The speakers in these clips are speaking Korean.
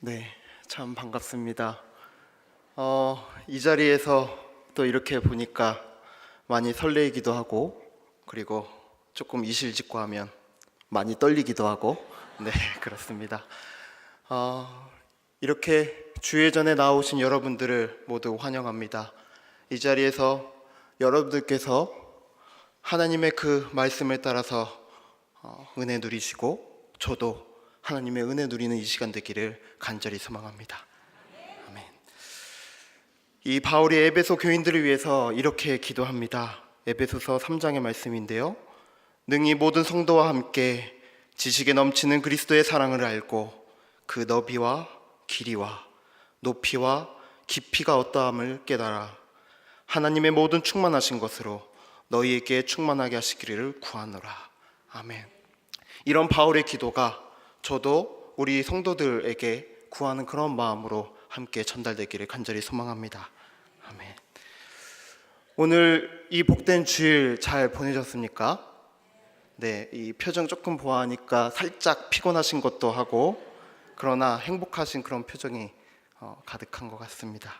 네, 참 반갑습니다. 이 자리에서 또 이렇게 보니까 많이 설레이기도 하고, 그리고 조금 이실직고 하면 많이 떨리기도 하고, 네, 그렇습니다. 이렇게 주예전에 나오신 여러분들을 모두 환영합니다. 이 자리에서 여러분들께서 하나님의 그 말씀을 따라서 은혜 누리시고, 저도 하나님의 은혜 누리는 이 시간 되기를 간절히 소망합니다. 아멘. 이 바울이 에베소 교인들을 위해서 이렇게 기도합니다. 에베소서 3장의 말씀인데요, 능히 모든 성도와 함께 지식에 넘치는 그리스도의 사랑을 알고 그 너비와 길이와 높이와 깊이가 어떠함을 깨달아 하나님의 모든 충만하신 것으로 너희에게 충만하게 하시기를 구하노라. 아멘. 이런 바울의 기도가 저도 우리 성도들에게 구하는 그런 마음으로 함께 전달되기를 간절히 소망합니다. 아멘. 오늘 이 복된 주일 잘 보내셨습니까? 네, 이 표정 조금 보아하니까 살짝 피곤하신 것도 하고, 그러나 행복하신 그런 표정이 가득한 것 같습니다.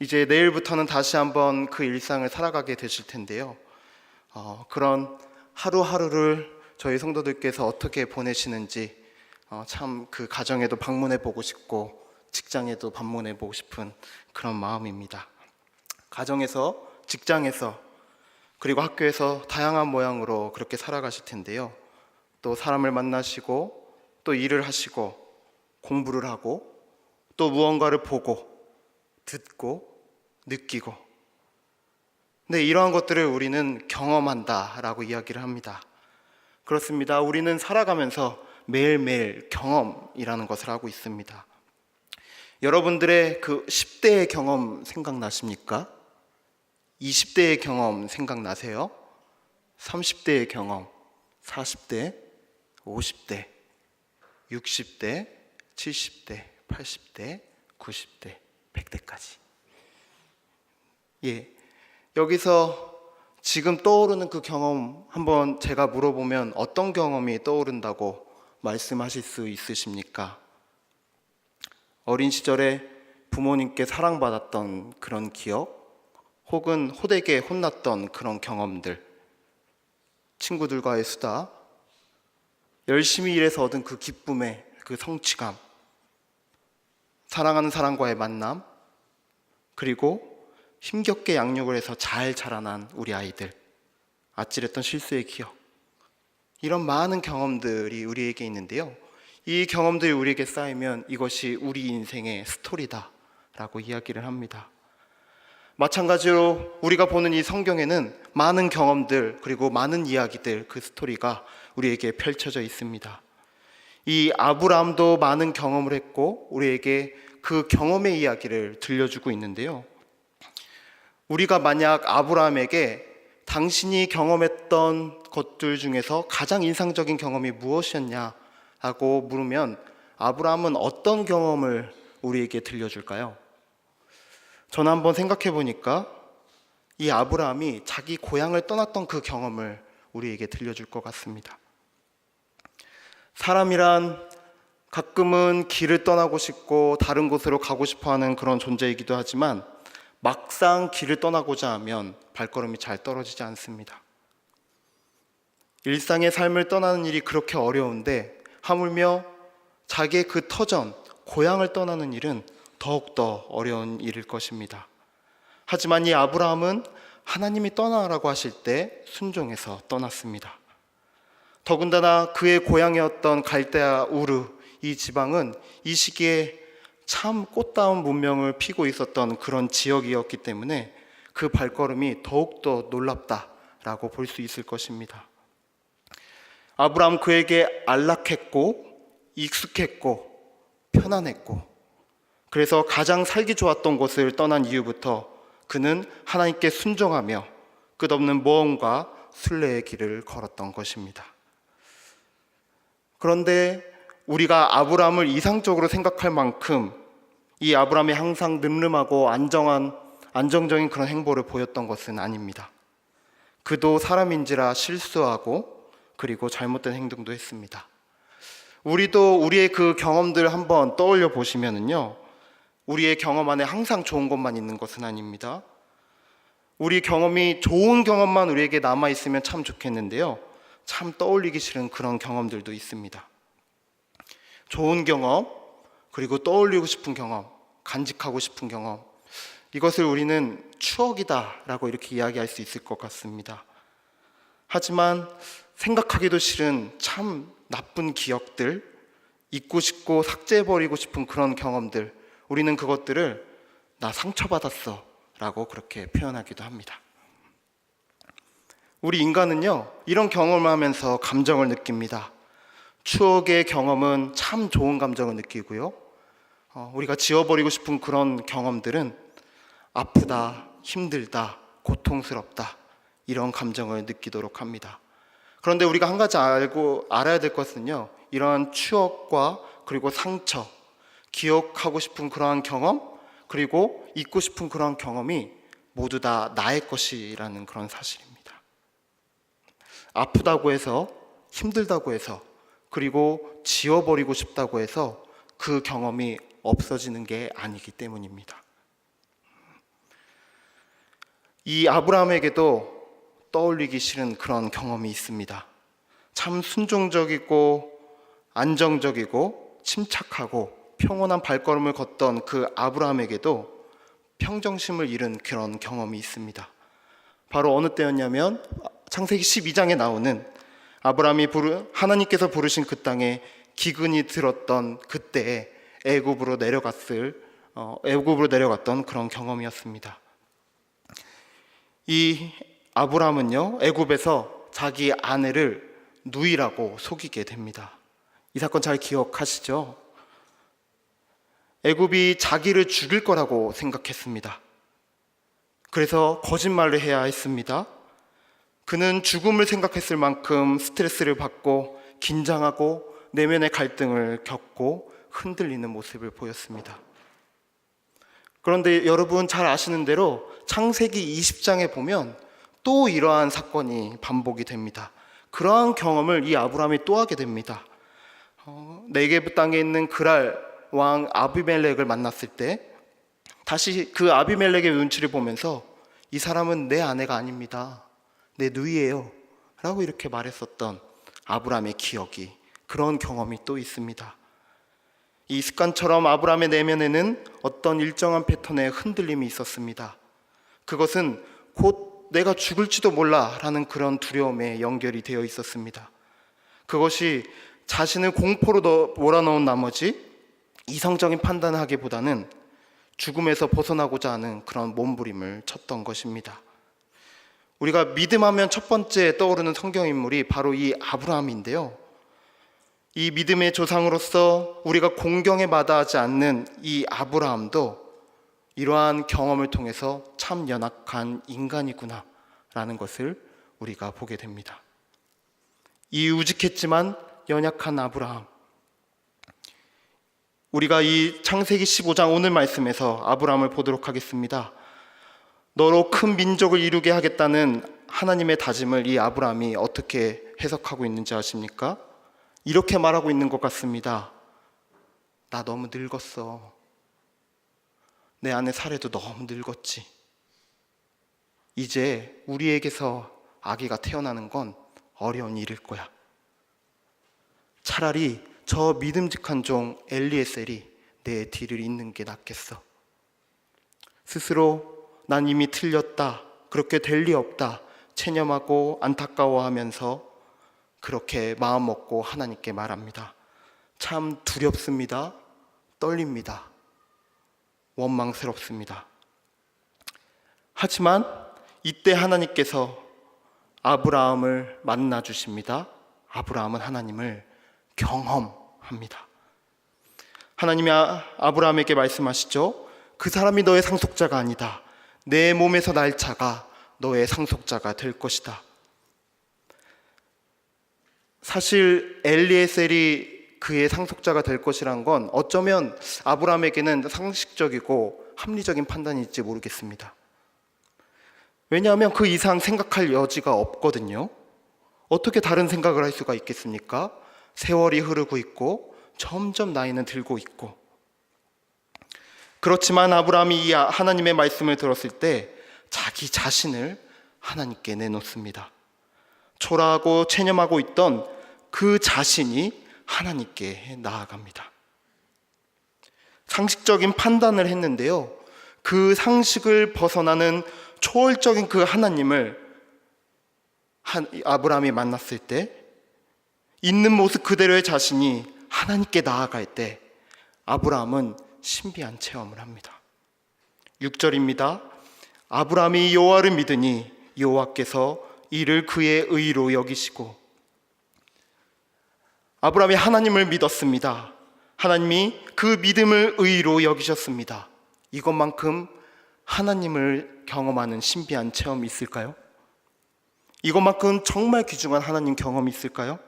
이제 내일부터는 다시 한번 그 일상을 살아가게 되실 텐데요, 그런 하루하루를 저희 성도들께서 어떻게 보내시는지 참 그 가정에도 방문해 보고 싶고 직장에도 방문해 보고 싶은 그런 마음입니다. 가정에서, 직장에서, 그리고 학교에서 다양한 모양으로 그렇게 살아가실 텐데요, 또 사람을 만나시고 또 일을 하시고 공부를 하고 또 무언가를 보고 듣고 느끼고, 네, 이러한 것들을 우리는 경험한다라고 이야기를 합니다. 그렇습니다. 우리는 살아가면서 매일매일 경험이라는 것을 하고 있습니다. 여러분들의 그 10대의 경험 생각나십니까? 20대의 경험 생각나세요? 30대의 경험, 40대, 50대, 60대, 70대, 80대, 90대, 100대까지. 예, 여기서 지금 떠오르는 그 경험 한번 제가 물어보면 어떤 경험이 떠오른다고 말씀하실 수 있으십니까? 어린 시절에 부모님께 사랑받았던 그런 기억, 혹은 호되게 혼났던 그런 경험들, 친구들과의 수다, 열심히 일해서 얻은 그 기쁨의 그 성취감, 사랑하는 사람과의 만남, 그리고 힘겹게 양육을 해서 잘 자라난 우리 아이들, 아찔했던 실수의 기억, 이런 많은 경험들이 우리에게 있는데요, 이 경험들이 우리에게 쌓이면 이것이 우리 인생의 스토리다 라고 이야기를 합니다. 마찬가지로 우리가 보는 이 성경에는 많은 경험들, 그리고 많은 이야기들, 그 스토리가 우리에게 펼쳐져 있습니다. 이 아브라함도 많은 경험을 했고 우리에게 그 경험의 이야기를 들려주고 있는데요, 우리가 만약 아브라함에게 당신이 경험했던 것들 중에서 가장 인상적인 경험이 무엇이었냐라고 물으면 아브라함은 어떤 경험을 우리에게 들려줄까요? 저는 한번 생각해 보니까 이 아브라함이 자기 고향을 떠났던 그 경험을 우리에게 들려줄 것 같습니다. 사람이란 가끔은 길을 떠나고 싶고 다른 곳으로 가고 싶어 하는 그런 존재이기도 하지만 막상 길을 떠나고자 하면 발걸음이 잘 떨어지지 않습니다. 일상의 삶을 떠나는 일이 그렇게 어려운데 하물며 자기의 그 터전, 고향을 떠나는 일은 더욱더 어려운 일일 것입니다. 하지만 이 아브라함은 하나님이 떠나라고 하실 때 순종해서 떠났습니다. 더군다나 그의 고향이었던 갈대아 우르, 이 지방은 이 시기에 참 꽃다운 문명을 피고 있었던 그런 지역이었기 때문에 그 발걸음이 더욱더 놀랍다라고 볼 수 있을 것입니다. 아브라함, 그에게 안락했고 익숙했고 편안했고, 그래서 가장 살기 좋았던 곳을 떠난 이후부터 그는 하나님께 순종하며 끝없는 모험과 순례의 길을 걸었던 것입니다. 그런데 우리가 아브라함을 이상적으로 생각할 만큼 이 아브라함이 항상 늠름하고 안정적인 그런 행보를 보였던 것은 아닙니다. 그도 사람인지라 실수하고 그리고 잘못된 행동도 했습니다. 우리도 우리의 그 경험들 한번 떠올려 보시면은요, 우리의 경험 안에 항상 좋은 것만 있는 것은 아닙니다. 우리 경험이 좋은 경험만 우리에게 남아 있으면 참 좋겠는데요, 참 떠올리기 싫은 그런 경험들도 있습니다. 좋은 경험, 그리고 떠올리고 싶은 경험, 간직하고 싶은 경험, 이것을 우리는 추억이다 라고 이렇게 이야기할 수 있을 것 같습니다. 하지만 생각하기도 싫은 참 나쁜 기억들, 잊고 싶고 삭제해버리고 싶은 그런 경험들, 우리는 그것들을 나 상처받았어 라고 그렇게 표현하기도 합니다. 우리 인간은요, 이런 경험을 하면서 감정을 느낍니다. 추억의 경험은 참 좋은 감정을 느끼고요, 우리가 지워버리고 싶은 그런 경험들은 아프다, 힘들다, 고통스럽다, 이런 감정을 느끼도록 합니다. 그런데 우리가 한 가지 알아야 될 것은요, 이러한 추억과 그리고 상처, 기억하고 싶은 그러한 경험, 그리고 잊고 싶은 그러한 경험이 모두 다 나의 것이라는 그런 사실입니다. 아프다고 해서, 힘들다고 해서, 그리고 지워버리고 싶다고 해서 그 경험이 없어지는 게 아니기 때문입니다. 이 아브라함에게도 떠올리기 싫은 그런 경험이 있습니다. 참 순종적이고 안정적이고 침착하고 평온한 발걸음을 걷던 그 아브라함에게도 평정심을 잃은 그런 경험이 있습니다. 바로 어느 때였냐면 창세기 12장에 나오는 아브라함이 하나님께서 부르신 그 땅에 기근이 들었던 그때에 애굽으로 내려갔던 그런 경험이었습니다. 이 아브라함은요, 애굽에서 자기 아내를 누이라고 속이게 됩니다. 이 사건 잘 기억하시죠? 애굽이 자기를 죽일 거라고 생각했습니다. 그래서 거짓말을 해야 했습니다. 그는 죽음을 생각했을 만큼 스트레스를 받고 긴장하고 내면의 갈등을 겪고 흔들리는 모습을 보였습니다. 그런데 여러분 잘 아시는 대로 창세기 20장에 보면 또 이러한 사건이 반복이 됩니다. 그러한 경험을 이 아브라함이 또 하게 됩니다. 네게브 땅에 있는 그랄 왕 아비멜렉을 만났을 때 다시 그 아비멜렉의 눈치를 보면서 이 사람은 내 아내가 아닙니다, 내 누이예요 라고 이렇게 말했었던 아브라함의 기억이, 그런 경험이 또 있습니다. 이 습관처럼 아브라함의 내면에는 어떤 일정한 패턴의 흔들림이 있었습니다. 그것은 곧 내가 죽을지도 몰라 라는 그런 두려움에 연결이 되어 있었습니다. 그것이 자신을 공포로 몰아넣은 나머지 이성적인 판단을 하기보다는 죽음에서 벗어나고자 하는 그런 몸부림을 쳤던 것입니다. 우리가 믿음하면 첫 번째 떠오르는 성경인물이 바로 이 아브라함인데요, 이 믿음의 조상으로서 우리가 공경에 마다하지 않는 이 아브라함도 이러한 경험을 통해서 참 연약한 인간이구나 라는 것을 우리가 보게 됩니다. 이 우직했지만 연약한 아브라함, 우리가 이 창세기 15장 오늘 말씀에서 아브라함을 보도록 하겠습니다. 너로 큰 민족을 이루게 하겠다는 하나님의 다짐을 이 아브라함이 어떻게 해석하고 있는지 아십니까? 이렇게 말하고 있는 것 같습니다. 나 너무 늙었어. 내 안에 사례도 너무 늙었지. 이제 우리에게서 아기가 태어나는 건 어려운 일일 거야. 차라리 저 믿음직한 종 엘리에셀이 내 뒤를 잇는 게 낫겠어. 스스로 난 이미 틀렸다, 그렇게 될 리 없다 체념하고 안타까워하면서 그렇게 마음 먹고 하나님께 말합니다. 참 두렵습니다. 떨립니다. 원망스럽습니다. 하지만 이때 하나님께서 아브라함을 만나 주십니다. 아브라함은 하나님을 경험합니다. 하나님이 아브라함에게 말씀하시죠. 그 사람이 너의 상속자가 아니다. 내 몸에서 날 자가 너의 상속자가 될 것이다. 사실 엘리에셀이 그의 상속자가 될 것이란 건 어쩌면 아브라함에게는 상식적이고 합리적인 판단일지 모르겠습니다. 왜냐하면 그 이상 생각할 여지가 없거든요. 어떻게 다른 생각을 할 수가 있겠습니까? 세월이 흐르고 있고 점점 나이는 들고 있고, 그렇지만 아브라함이 이 하나님의 말씀을 들었을 때 자기 자신을 하나님께 내놓습니다. 초라하고 체념하고 있던 그 자신이 하나님께 나아갑니다. 상식적인 판단을 했는데요, 그 상식을 벗어나는 초월적인 그 하나님을 아브라함이 만났을 때, 있는 모습 그대로의 자신이 하나님께 나아갈 때 아브라함은 신비한 체험을 합니다. 6절입니다. 아브라함이 여호와를 믿으니 여호와께서 이를 그의 의로 여기시고. 아브라함이 하나님을 믿었습니다. 하나님이 그 믿음을 의로 여기셨습니다. 이것만큼 하나님을 경험하는 신비한 체험이 있을까요? 이것만큼 정말 귀중한 하나님 경험이 있을까요?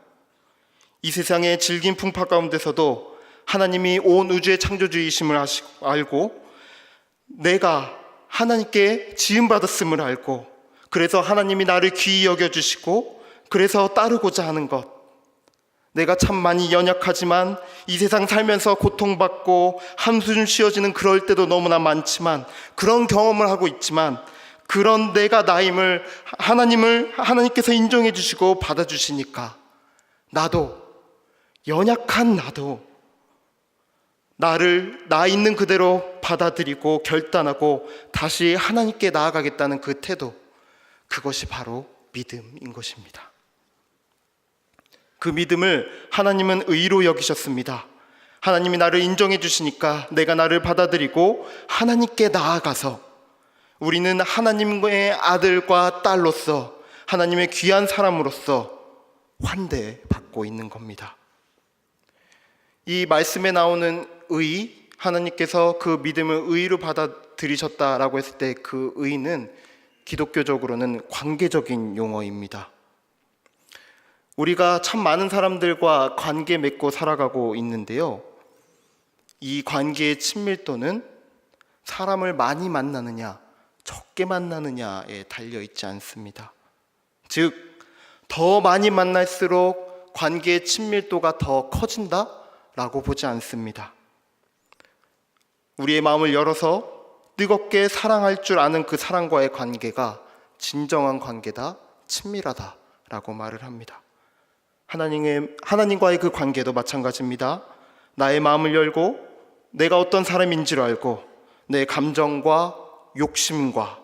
이 세상의 질긴 풍파 가운데서도 하나님이 온 우주의 창조주이심을 알고, 내가 하나님께 지음받았음을 알고, 그래서 하나님이 나를 귀히 여겨주시고 그래서 따르고자 하는 것, 내가 참 많이 연약하지만 이 세상 살면서 고통받고 한숨 쉬어지는 그럴 때도 너무나 많지만, 그런 경험을 하고 있지만 그런 내가 나임을 하나님께서 인정해 주시고 받아주시니까 나도, 연약한 나도 나를 나 있는 그대로 받아들이고 결단하고 다시 하나님께 나아가겠다는 그 태도, 그것이 바로 믿음인 것입니다. 그 믿음을 하나님은 의로 여기셨습니다. 하나님이 나를 인정해 주시니까 내가 나를 받아들이고 하나님께 나아가서 우리는 하나님의 아들과 딸로서, 하나님의 귀한 사람으로서 환대받고 있는 겁니다. 이 말씀에 나오는 의, 하나님께서 그 믿음을 의로 받아들이셨다라고 했을 때 그 의는 기독교적으로는 관계적인 용어입니다. 우리가 참 많은 사람들과 관계 맺고 살아가고 있는데요, 이 관계의 친밀도는 사람을 많이 만나느냐 적게 만나느냐에 달려 있지 않습니다. 즉, 더 많이 만날수록 관계의 친밀도가 더 커진다라고 보지 않습니다. 우리의 마음을 열어서 뜨겁게 사랑할 줄 아는 그 사랑과의 관계가 진정한 관계다, 친밀하다라고 말을 합니다. 하나님과의 그 관계도 마찬가지입니다. 나의 마음을 열고 내가 어떤 사람인지를 알고 내 감정과 욕심과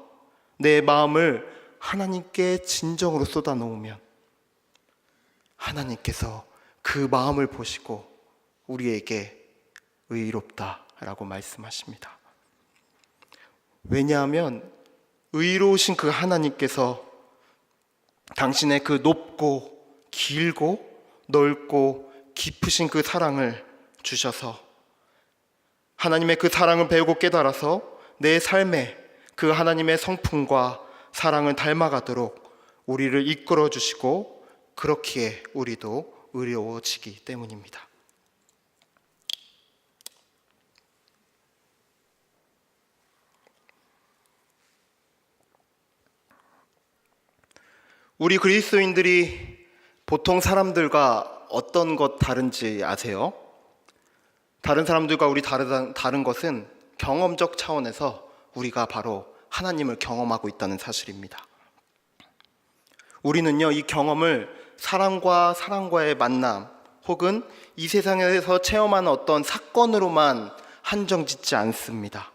내 마음을 하나님께 진정으로 쏟아놓으면 하나님께서 그 마음을 보시고 우리에게 의롭다라고 말씀하십니다. 왜냐하면 의로우신 그 하나님께서 당신의 그 높고 길고 넓고 깊으신 그 사랑을 주셔서, 하나님의 그 사랑을 배우고 깨달아서 내 삶에 그 하나님의 성품과 사랑을 닮아가도록 우리를 이끌어 주시고, 그렇기에 우리도 의로워지기 때문입니다. 우리 그리스도인들이 보통 사람들과 어떤 것 다른지 아세요? 다른 사람들과 우리 다른 것은 경험적 차원에서 우리가 바로 하나님을 경험하고 있다는 사실입니다. 우리는요, 이 경험을 사람과 사람과의 만남 혹은 이 세상에서 체험하는 어떤 사건으로만 한정짓지 않습니다.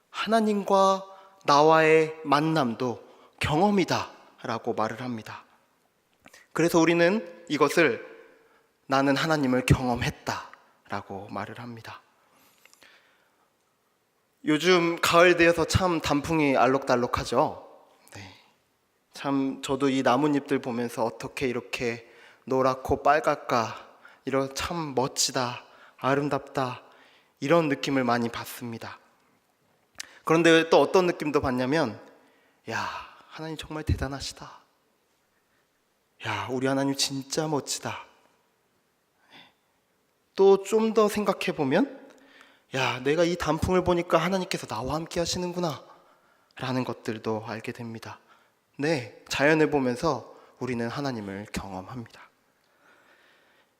하나님과 나와의 만남도 경험이다 라고 말을 합니다. 그래서 우리는 이것을 나는 하나님을 경험했다 라고 말을 합니다. 요즘 가을 되어서 참 단풍이 알록달록하죠. 네. 참 저도 이 나뭇잎들 보면서 어떻게 이렇게 노랗고 빨갛까, 이런 참 멋지다, 아름답다, 이런 느낌을 많이 받습니다. 그런데 또 어떤 느낌도 받냐면, 야, 하나님 정말 대단하시다. 야, 우리 하나님 진짜 멋지다. 또 좀 더 생각해 보면, 야, 내가 이 단풍을 보니까 하나님께서 나와 함께 하시는구나 라는 것들도 알게 됩니다. 네, 자연을 보면서 우리는 하나님을 경험합니다.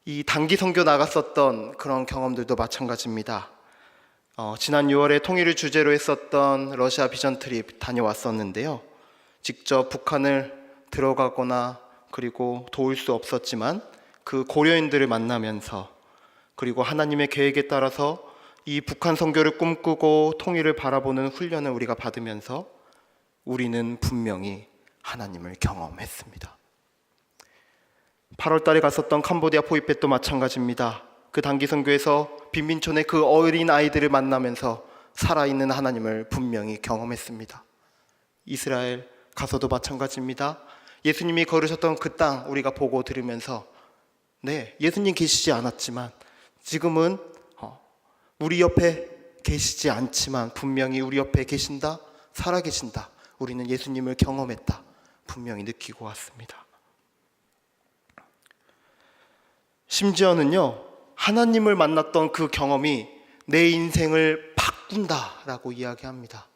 이 단기 선교 나갔었던 그런 경험들도 마찬가지입니다. 지난 6월에 통일을 주제로 했었던 러시아 비전 트립 다녀왔었는데요. 직접 북한을 들어가거나 그리고 도울 수 없었지만 그 고려인들을 만나면서 그리고 하나님의 계획에 따라서 이 북한 선교를 꿈꾸고 통일을 바라보는 훈련을 우리가 받으면서 우리는 분명히 하나님을 경험했습니다. 8월 달에 갔었던 캄보디아 포이펫도 마찬가지입니다. 그 단기 선교에서 빈민촌의 그 어린 아이들을 만나면서 살아있는 하나님을 분명히 경험했습니다. 이스라엘 가서도 마찬가지입니다. 예수님이 걸으셨던 그 땅 우리가 보고 들으면서 네, 예수님 계시지 않았지만 지금은 우리 옆에 계시지 않지만 분명히 우리 옆에 계신다, 살아계신다. 우리는 예수님을 경험했다. 분명히 느끼고 왔습니다. 심지어는요, 하나님을 만났던 그 경험이 내 인생을 바꾼다라고 이야기합니다.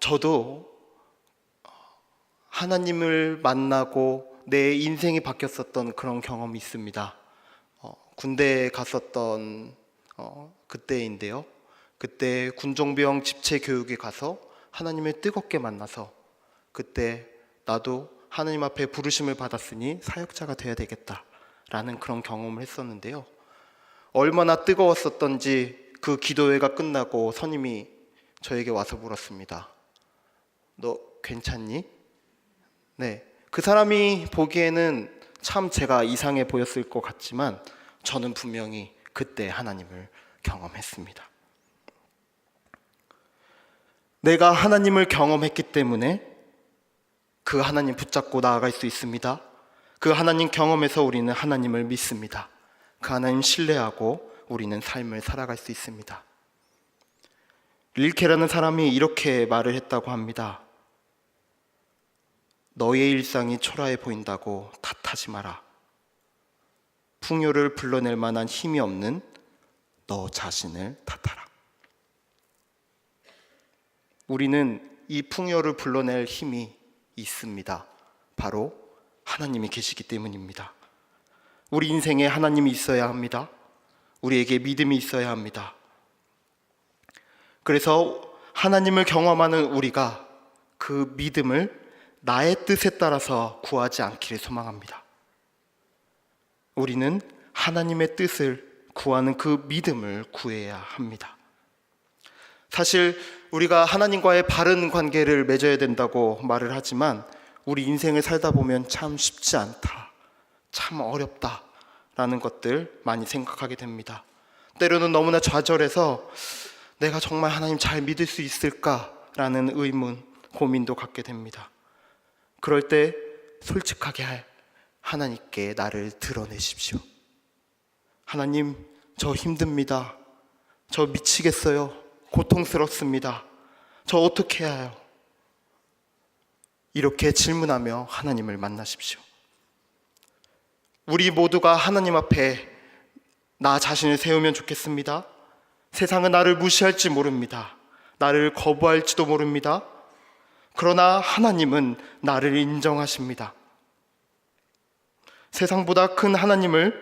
저도 하나님을 만나고 내 인생이 바뀌었었던 그런 경험이 있습니다. 군대에 갔었던 그때인데요. 그때 군종병 집체 교육에 가서 하나님을 뜨겁게 만나서 그때 나도 하나님 앞에 부르심을 받았으니 사역자가 되어야 되겠다라는 그런 경험을 했었는데요. 얼마나 뜨거웠었던지 그 기도회가 끝나고 선임이 저에게 와서 물었습니다. 너 괜찮니? 네, 그 사람이 보기에는 참 제가 이상해 보였을 것 같지만 저는 분명히 그때 하나님을 경험했습니다. 내가 하나님을 경험했기 때문에 그 하나님 붙잡고 나아갈 수 있습니다. 그 하나님 경험에서 우리는 하나님을 믿습니다. 그 하나님 신뢰하고 우리는 삶을 살아갈 수 있습니다. 릴케라는 사람이 이렇게 말을 했다고 합니다. 너의 일상이 초라해 보인다고 탓하지 마라. 풍요를 불러낼 만한 힘이 없는 너 자신을 탓하라. 우리는 이 풍요를 불러낼 힘이 있습니다. 바로 하나님이 계시기 때문입니다. 우리 인생에 하나님이 있어야 합니다. 우리에게 믿음이 있어야 합니다. 그래서 하나님을 경험하는 우리가 그 믿음을 나의 뜻에 따라서 구하지 않기를 소망합니다. 우리는 하나님의 뜻을 구하는 그 믿음을 구해야 합니다. 사실 우리가 하나님과의 바른 관계를 맺어야 된다고 말을 하지만 우리 인생을 살다 보면 참 쉽지 않다, 참 어렵다 라는 것들 많이 생각하게 됩니다. 때로는 너무나 좌절해서 내가 정말 하나님 잘 믿을 수 있을까라는 의문, 고민도 갖게 됩니다. 그럴 때 솔직하게 할 하나님께 나를 드러내십시오. 하나님, 저 힘듭니다. 저 미치겠어요. 고통스럽습니다. 저 어떻게 해야 해요? 이렇게 질문하며 하나님을 만나십시오. 우리 모두가 하나님 앞에 나 자신을 세우면 좋겠습니다. 세상은 나를 무시할지 모릅니다. 나를 거부할지도 모릅니다. 그러나 하나님은 나를 인정하십니다. 세상보다 큰 하나님이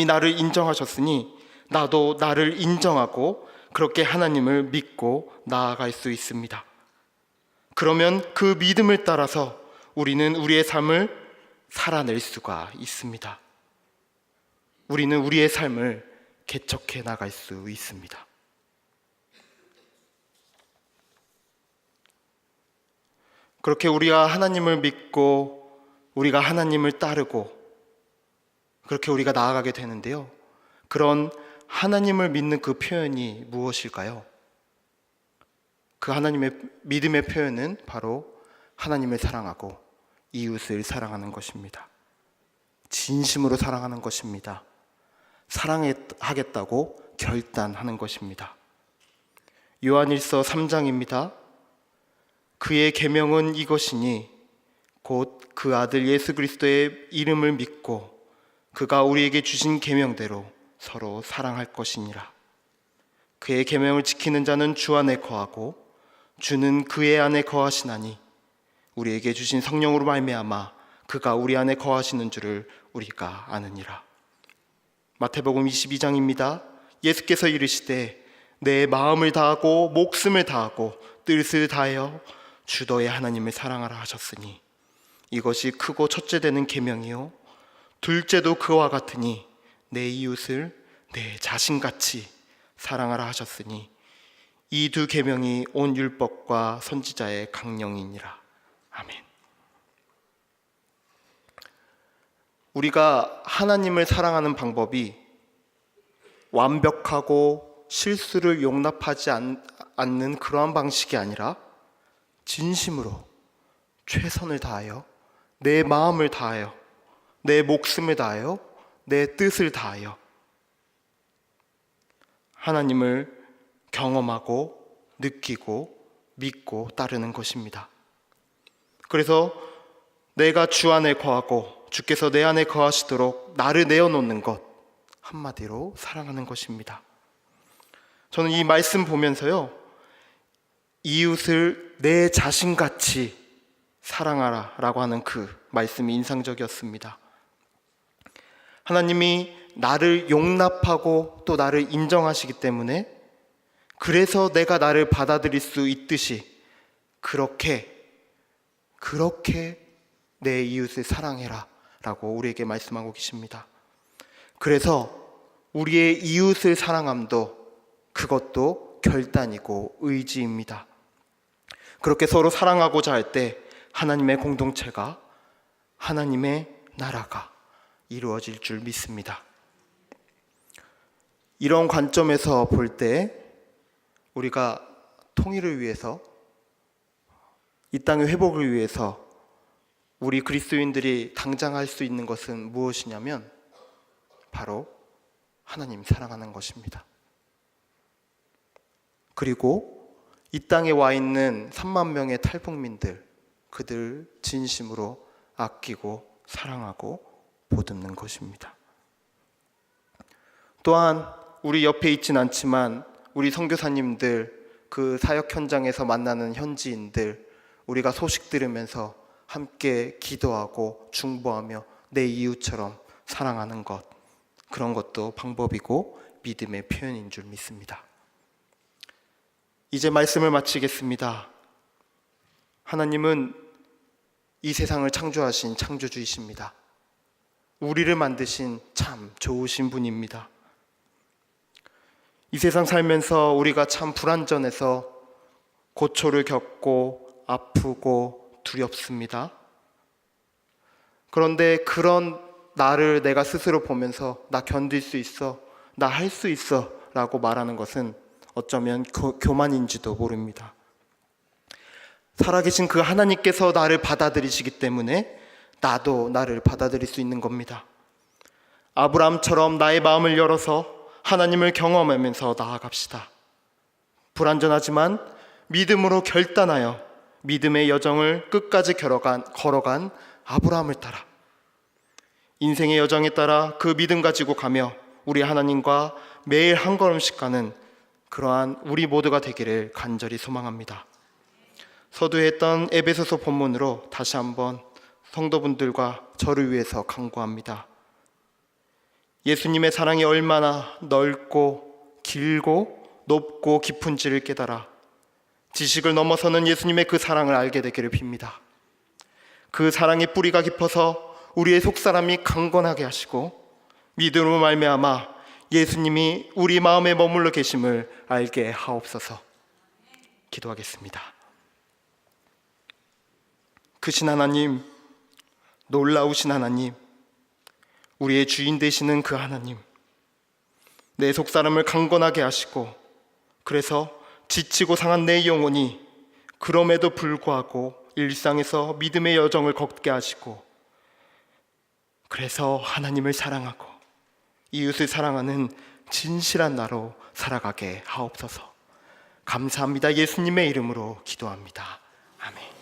나를 인정하셨으니 나도 나를 인정하고 그렇게 하나님을 믿고 나아갈 수 있습니다. 그러면 그 믿음을 따라서 우리는 우리의 삶을 살아낼 수가 있습니다. 우리는 우리의 삶을 개척해 나갈 수 있습니다. 그렇게 우리가 하나님을 믿고 우리가 하나님을 따르고 그렇게 우리가 나아가게 되는데요. 그런 하나님을 믿는 그 표현이 무엇일까요? 그 하나님의 믿음의 표현은 바로 하나님을 사랑하고 이웃을 사랑하는 것입니다. 진심으로 사랑하는 것입니다. 사랑하겠다고 결단하는 것입니다. 요한일서 3장입니다. 그의 계명은 이것이니 곧 그 아들 예수 그리스도의 이름을 믿고 그가 우리에게 주신 계명대로 서로 사랑할 것이니라. 그의 계명을 지키는 자는 주 안에 거하고 주는 그의 안에 거하시나니 우리에게 주신 성령으로 말미암아 그가 우리 안에 거하시는 줄을 우리가 아느니라. 마태복음 22장입니다. 예수께서 이르시되 내 마음을 다하고 목숨을 다하고 뜻을 다하여 주 너의 하나님을 사랑하라 하셨으니 이것이 크고 첫째 되는 계명이요 둘째도 그와 같으니 내 이웃을 내 자신같이 사랑하라 하셨으니 이 두 계명이 온 율법과 선지자의 강령이니라. 아멘. 우리가 하나님을 사랑하는 방법이 완벽하고 실수를 용납하지 않는 그러한 방식이 아니라 진심으로 최선을 다하여 내 마음을 다하여 내 목숨을 다하여 내 뜻을 다하여 하나님을 경험하고 느끼고 믿고 따르는 것입니다. 그래서 내가 주 안에 거하고 주께서 내 안에 거하시도록 나를 내어놓는 것, 한마디로 사랑하는 것입니다. 저는 이 말씀 보면서요, 이웃을 내 자신같이 사랑하라 라고 하는 그 말씀이 인상적이었습니다. 하나님이 나를 용납하고 또 나를 인정하시기 때문에 그래서 내가 나를 받아들일 수 있듯이 그렇게 내 이웃을 사랑해라 라고 우리에게 말씀하고 계십니다. 그래서 우리의 이웃을 사랑함도 그것도 결단이고 의지입니다. 그렇게 서로 사랑하고자 할 때 하나님의 공동체가, 하나님의 나라가 이루어질 줄 믿습니다. 이런 관점에서 볼 때 우리가 통일을 위해서, 이 땅의 회복을 위해서 우리 그리스도인들이 당장 할 수 있는 것은 무엇이냐면 바로 하나님 사랑하는 것입니다. 그리고 이 땅에 와 있는 3만 명의 탈북민들, 그들 진심으로 아끼고 사랑하고 보듬는 것입니다. 또한 우리 옆에 있진 않지만 우리 선교사님들, 그 사역 현장에서 만나는 현지인들, 우리가 소식 들으면서 함께 기도하고 중보하며 내 이웃처럼 사랑하는 것, 그런 것도 방법이고 믿음의 표현인 줄 믿습니다. 이제 말씀을 마치겠습니다. 하나님은 이 세상을 창조하신 창조주이십니다. 우리를 만드신 참 좋으신 분입니다. 이 세상 살면서 우리가 참 불완전해서 고초를 겪고 아프고 두렵습니다. 그런데 그런 나를 내가 스스로 보면서 나 견딜 수 있어, 나 할 수 있어 라고 말하는 것은 어쩌면 교만인지도 모릅니다. 살아계신 그 하나님께서 나를 받아들이시기 때문에 나도 나를 받아들일 수 있는 겁니다. 아브라함처럼 나의 마음을 열어서 하나님을 경험하면서 나아갑시다. 불완전하지만 믿음으로 결단하여 믿음의 여정을 끝까지 걸어간 아브라함을 따라, 인생의 여정에 따라 그 믿음 가지고 가며 우리 하나님과 매일 한 걸음씩 가는 그러한 우리 모두가 되기를 간절히 소망합니다. 서두에 했던 에베소서 본문으로 다시 한번 성도분들과 저를 위해서 간구합니다. 예수님의 사랑이 얼마나 넓고 길고 높고 깊은지를 깨달아 지식을 넘어서는 예수님의 그 사랑을 알게 되기를 빕니다. 그 사랑의 뿌리가 깊어서 우리의 속사람이 강건하게 하시고 믿음으로 말미암아 예수님이 우리 마음에 머물러 계심을 알게 하옵소서. 기도하겠습니다. 크신 하나님, 놀라우신 하나님, 우리의 주인 되시는 그 하나님, 내 속사람을 강건하게 하시고 그래서 지치고 상한 내 영혼이 그럼에도 불구하고 일상에서 믿음의 여정을 걷게 하시고 그래서 하나님을 사랑하고 이웃을 사랑하는 진실한 나로 살아가게 하옵소서. 감사합니다. 예수님의 이름으로 기도합니다. 아멘.